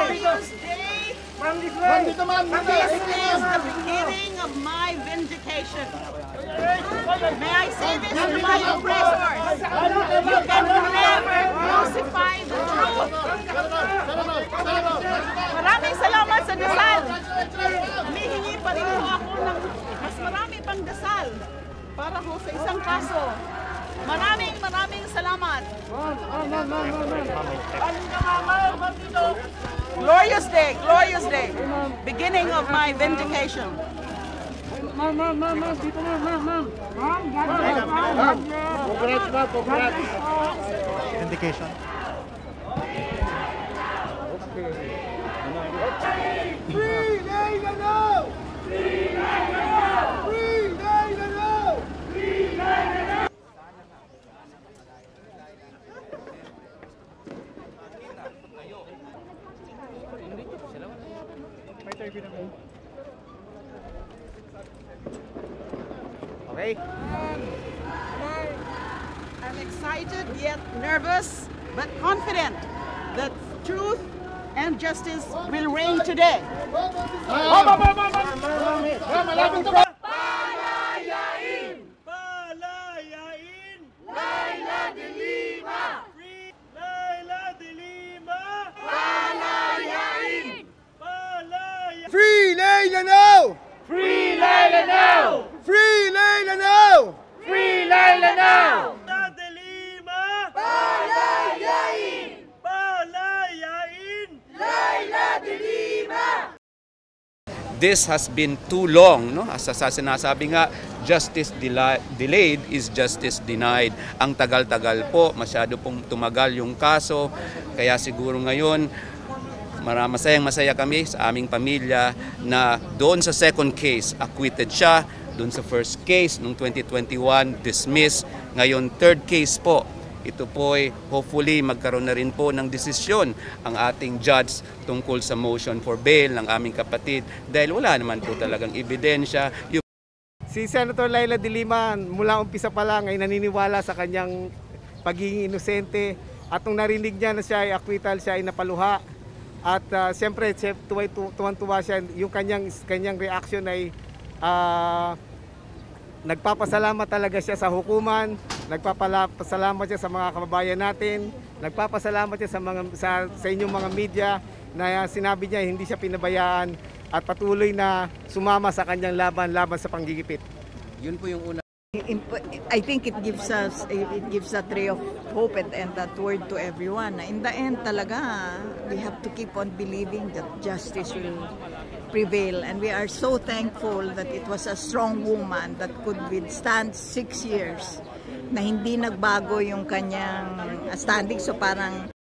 glorious day. This is the beginning of my vindication. May I say this to my oppressors? You can never crucify the truth. Maraming salamat sa dasal. Humihingi pa rin po ako ng mas marami pang dasal para po sa isang kaso. Maraming salamat. Glorious day. Beginning of my vindication. Vindication. Free Leila now! Free Leila now! Free Leila now! Free Leila now! Okay. I'm excited yet nervous, but confident that truth and justice will reign today. Palayain! Palayain! Leila de Lima! Free Leila de Lima! Palayain! Palayain! Free Leila now! Free Leila now! Free Leila now! Free Leila now! Leila de Lima! Palayain! Palayain! Leila de Lima! This has been too long, no? As sinasabi nga, justice delayed is justice denied. Ang tagal-tagal po, masyado pong tumagal yung kaso. Kaya siguro ngayon, masayang-masaya kami sa aming pamilya na doon sa second case, acquitted siya. Doon sa first case, noong 2021, dismissed. Ngayon, third case po. Ito po ay hopefully magkaroon na rin po ng desisyon ang ating judge tungkol sa motion for bail ng aming kapatid dahil wala naman po talagang ebidensya. Si Senator Leila de Lima mula umpisa pa lang ay naniniwala sa kanyang pagiging inosente at nung narinig niya na siya ay acquittal, siya ay napaluha at siyempre tuwan-tuwa siya, yung kanyang reaction ay nagpapasalamat talaga siya sa hukuman, nagpapasalamat siya sa mga kababayan natin, nagpapasalamat siya sa inyong mga media na sinabi niya hindi siya pinabayaan at patuloy na sumama sa kanyang laban sa panggigipit. Yun po yung una. I think it gives a ray of hope and that word to everyone. In the end talaga, we have to keep on believing that justice will prevail, and we are so thankful that it was a strong woman that could withstand 6 years na hindi nagbago yung kanyang standing. So parang